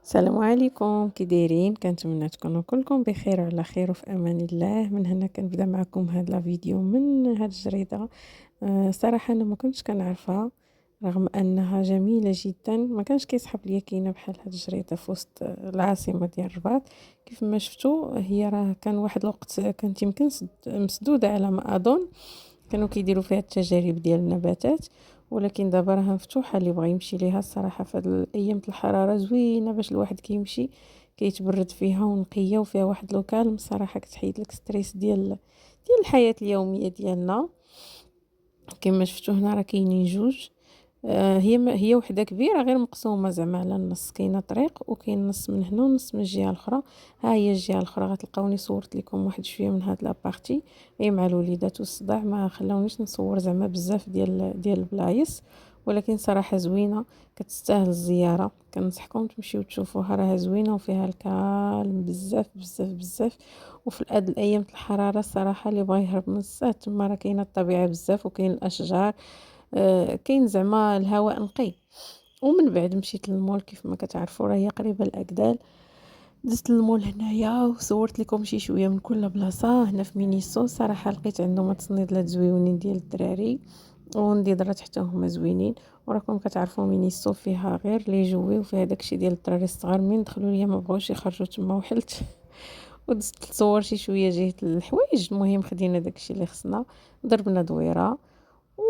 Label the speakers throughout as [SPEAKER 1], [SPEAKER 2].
[SPEAKER 1] السلام عليكم، كي دايرين؟ كنتمنى تكونوا كلكم بخير وعلى خير وفي امان الله. من هنا كنبدا معكم هاد لا فيديو من هاد الجريده. صراحه انا ما كنتش كنعرفها، رغم انها جميله جدا. ما كانش كيسحب ليا كاينه بحال هاد الجريده في وسط العاصمه ديال الرباط. كيف ما شفتوا هي راه كان واحد الوقت كانت يمكن مسدوده على ما اظن، كانوا كيديروا فيها التجارب ديال النباتات. ولكن دابا راها مفتوحه، اللي بغى يمشي ليها الصراحه في هاد الايام الحراره زوينه باش الواحد كيمشي كيتبرد فيها ونقيه، وفيها واحد لوكالم صراحه كتحيد لك ستريس ديال الحياه اليوميه ديالنا. كما شفتوا هنا راه كاينين جوج. هي وحده كبيره غير مقسومه زعما على النص، كاينه طريق وكاين نص من هنا ونص من الجهه الاخرى. ها هي الجهه الاخرى غتلقاوني صورت لكم واحد شويه من هاد لابارتي، اي مع الوليدات والصداع ما خلاونيش نصور زعما بزاف ديال البلايص. ولكن صراحه زوينه، كتستاهل الزياره. كنصحكم تمشيو تشوفوها، راها زوينه وفيها الكالم بزاف بزاف بزاف. وفي هاد الايام الحراره الصراحه اللي بغى يهرب من الصهد تما راه كاينه الطبيعه بزاف وكاين الاشجار. كاين زعما الهواء نقي. ومن بعد مشيت للمول، كيف ما كتعرفوا راه هي قريبه لاكدال. دزت للمول هنايا وصورت لكم شي شويه من كل بلاصه. هنا في مينيسو صراحه لقيت عندهم تصنيدات زويونين ديال الدراري ونديضرات حتى هما زوينين. وراكم كتعرفوا مينيسو فيها غير لي جوي وفيها داكشي ديال الدراري الصغار. من دخلوا ليا ما بغاوش يخرجوا تما وحلت ودزت نصور شي شويه جهه الحوايج. المهم خدينا داكشي اللي خصنا، ضربنا دويره.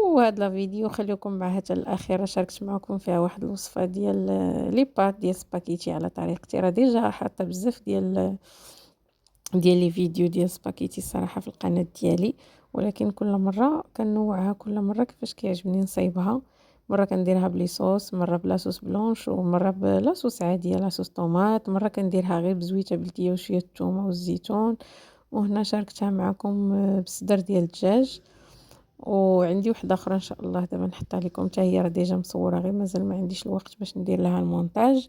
[SPEAKER 1] وهاد لا فيديو خليكم معها حتى الاخيره، شاركت معكم فيها واحد الوصفه ديال لي بات ديال سباكيتي على طريقتي. راه ديجا حاطه بزاف ديال لي فيديو ديال سباكيتي الصراحه في القناه ديالي، ولكن كل مره كنوعها، كل مره كيفاش كيعجبني نصايبها. مره كنديرها بلي صوص، مره بلا صوص بلونش، ومره بلا صوص عاديه لا صوص طوماط، مره كنديرها غير بزويته بلديه وشويه الثومه والزيتون. وهنا شاركتها معكم بصدر ديال الدجاج. وعندي وحده اخرى ان شاء الله دابا نحطها لكم حتى هي، راه ديجا مصوره غير مازال ما عنديش الوقت باش ندير لها المونتاج.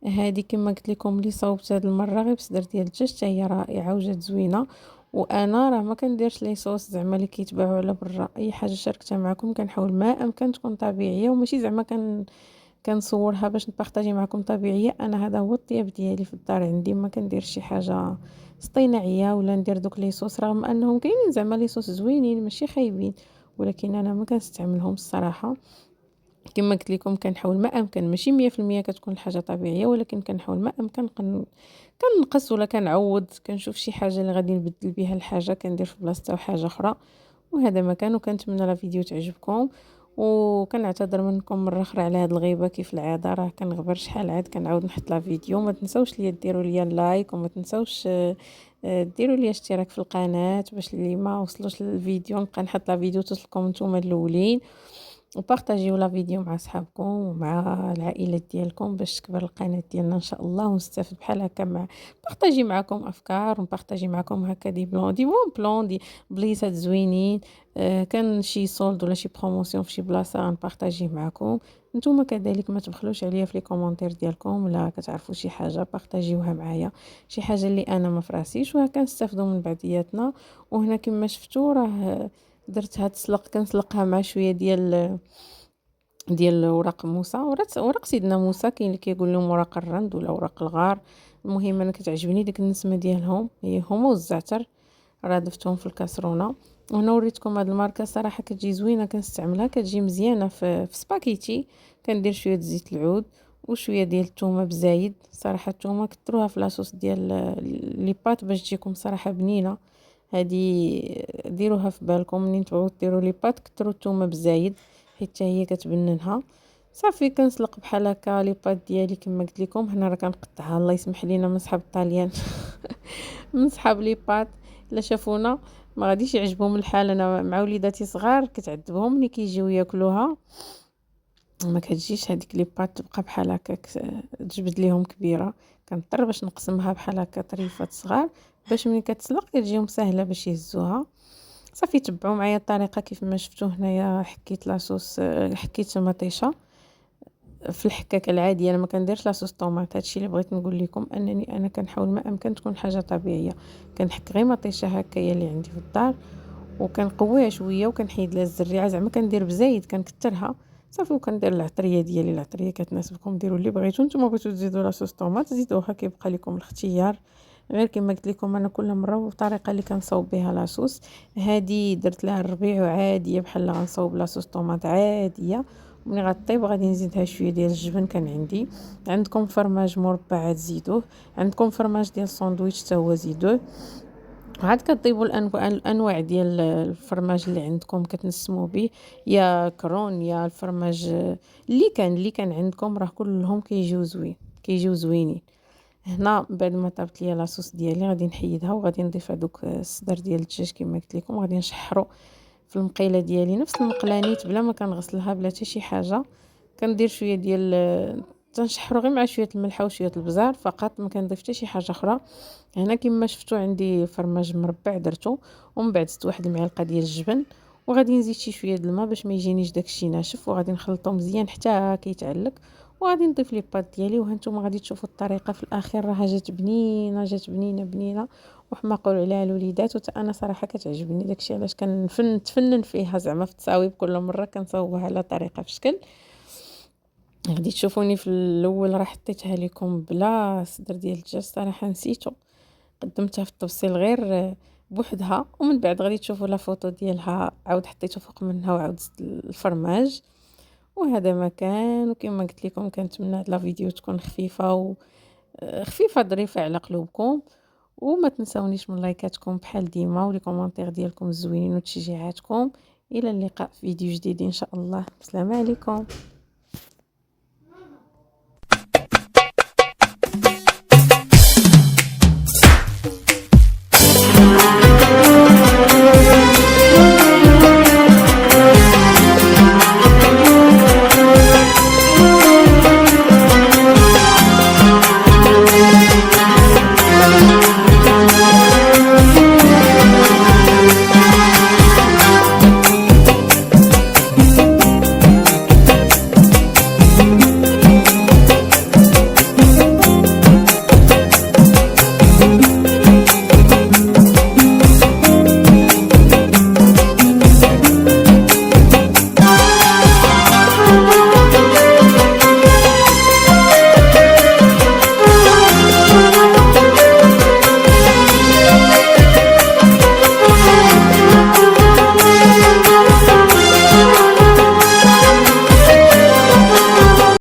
[SPEAKER 1] هذه كما قلت لكم اللي صوبت هذه المره غير بصدر ديال الدجاج، حتى هي رائعه وجات زوينه. وانا راه ما كنديرش لي صوص زعما اللي كيتباعوا على برا. اي حاجه شاركتها معكم كنحاول ما امكن تكون طبيعيه، وماشي زعما كنصورها باش نبارطاجي معكم طبيعيه. انا هذا هو الطياب ديالي في الدار عندي، ما كندير شي حاجه اصطناعيه ولا ندير دوك لي صوص، رغم انهم كاينين زعما لي صوص زوينين ماشي خايبين، ولكن انا ما كنستعملهم الصراحه. كما قلت لكم كنحاول ما امكن، ماشي 100% كتكون الحاجه طبيعيه، ولكن كنحاول ما امكن كنقص ولا كنعوض، كنشوف شي حاجه اللي غادي نبدل بها الحاجه كندير في بلاصتها وحاجه اخرى. وهذا ما كان، وكنتمنى لا فيديو تعجبكم. وكنعتذر منكم مره اخرى على هذه الغيبه، كيف العاده راه كنغبر شحال عاد كنعاود نحط لا فيديو. ما تنسوش ليا ديروا ليا لايك، وما تنسوش ديروا لي اشتراك في القناه باش اللي ما وصلوش للفيديو نبقى نحط لا فيديو توصلكم نتوما الاولين. وبارطاجيو لا فيديو مع صحابكم ومع العائلات ديالكم باش تكبر القناه ديالنا ان شاء الله، ونستافد بحال هكا مع بارطاجي معكم افكار، ونبارطاجي معكم هكا دي بون بلون دي بليصات زوينين. كان شي سولد ولا شي بروموسيون في شي بلاصه غنبارطاجيه معكم. نتوما كذلك ما تبخلوش عليا في لي كومونتير ديالكم، ولا كتعرفوا شي حاجه بارطاجيوها معايا، شي حاجه اللي انا ما فراسيش وهكا نستافدوا من بعضياتنا. وهنا كما شفتوا راه درت هاد السلق، كنسلقها مع شويه ديال ورق موسى، ورق سيدنا موسى. كاين اللي كيقول لهم ورق الرند ولا ورق الغار. المهم انا كتعجبني ديك النسمه ديالهم، هي هما والزعتر. راه ضفتهم في الكاسرونه. وهنا وريتكم هاد الماركه صراحه كتجي زوينه، كنستعملها كتجي مزيانه في سباكيتي. كندير شويه زيت العود وشويه ديال الثومه بزايد. صراحه الثومه كثروها في لاصوص ديال لي بات باش تجيكم صراحه بنينه. هادي ديروها في بالكم منين تبغيو ديروا لي بات، كثروا الثومه بزايد حيت حتى هي كتبننها. صافي كنسلق بحال هكا لي بات ديالي كما قلت لكم. هنا راه كنقطعها، الله يسمح لينا من صحاب الطاليان من صحاب لي بات الا شافونا ما غاديش يعجبهم الحال. انا مع وليداتي صغار كتعذبهم ملي كيجيو ياكلوها، ما كتجيش هذيك لي بات تبقى بحال هكا تجبد ليهم كبيره. كنضطر باش نقسمها بحال هكا طريفات صغار باش ملي كتسلق كتجيهم سهله باش يهزوها. صافي تبعوا معايا الطريقه كيف ما شفتوا هنايا. حكيت لاصوص، حكيت مطيشه في الحكاكه العاديه. انا ما كنديرش لاصوص طوماط. هادشي اللي بغيت نقول لكم انني انا كنحاول ما امكن تكون حاجه طبيعيه. كنحك غير مطيشه هكايا اللي عندي في الدار، وكنقويها شويه وكنحيد لها الزريعه، زعما كندير بزايد كنكثرها صافي. وكندير العطريه ديالي، العطريه كتناسبكم ديروا اللي بغيتو. نتوما بغيتو تزيدوا لاصوص طوماط زيدوها، كيبقى لكم الاختيار. غير كما قلت لكم انا كل مره والطريقه اللي كنصاوب بها لاصوص. هذه درت لها الربيع عاديه بحال غنصاوب لاصوص طوماط عاديه. ملي غطيب غادي نزيدها شويه ديال الجبن كان عندي. عندكم فرماج مربع تزيدوه، عندكم فرماج ديال الساندويتش حتى هو زيدوه. عاد كطيبوا الانواع ديال الفرماج اللي عندكم كتنسموا به، يا كرون يا الفرماج اللي كان عندكم، راه كلهم كيجيو زوينين. هنا بعد ما طابت ليا لاصوص ديالي غادي نحيدها وغادي نضيف هذوك الصدر ديال الدجاج كما قلت لكم. غادي نشحرو في المقيله ديالي نفس المقلانيت بلا ما كنغسلها بلا حتى شي حاجه. كندير شويه ديال تنشحرو غير مع شويه الملح وشويه البزار فقط، ما كنضيف حتى شي حاجه اخرى. هنا كما شفتوا عندي فرماج مربع درته، ومن بعد زدت واحد المعلقه ديال الجبن، وغادي نزيد شويه د الماء باش ما يجينيش داكشي ناشف، وغادي نخلطو مزيان حتى كيتعلق. وغادي نضيف لي بات ديالي، وهانتوما غادي تشوفوا الطريقه في الاخير راه جات بنينه، جات بنينه بنينه. وحما قولوا عليها الوليدات، وتا انا صراحه كتعجبني داكشي علاش كنتفنن فيها زعما في التصاويب، كل مره كنصاوبها على طريقه في شكل. غادي تشوفوني في الاول راه حطيتها لكم بلا صدر ديال الدجاج، صراحه نسيتو قدمتها في التفصيل غير بوحدها. ومن بعد غادي تشوفوا لا فوتو ديالها عاود حطيته فوق منها وعاود زدت الفرماج. وهذا ما كان. وكما قلت لكم كنتمنى هاد لا فيديو تكون خفيفه خفيفه ظريفه على قلوبكم. وما تنسونيش من لايكاتكم بحال ديما، ولي كومونتير ديالكم الزوينين وتشجيعاتكم. الى اللقاء في فيديو جديد ان شاء الله. السلام عليكم.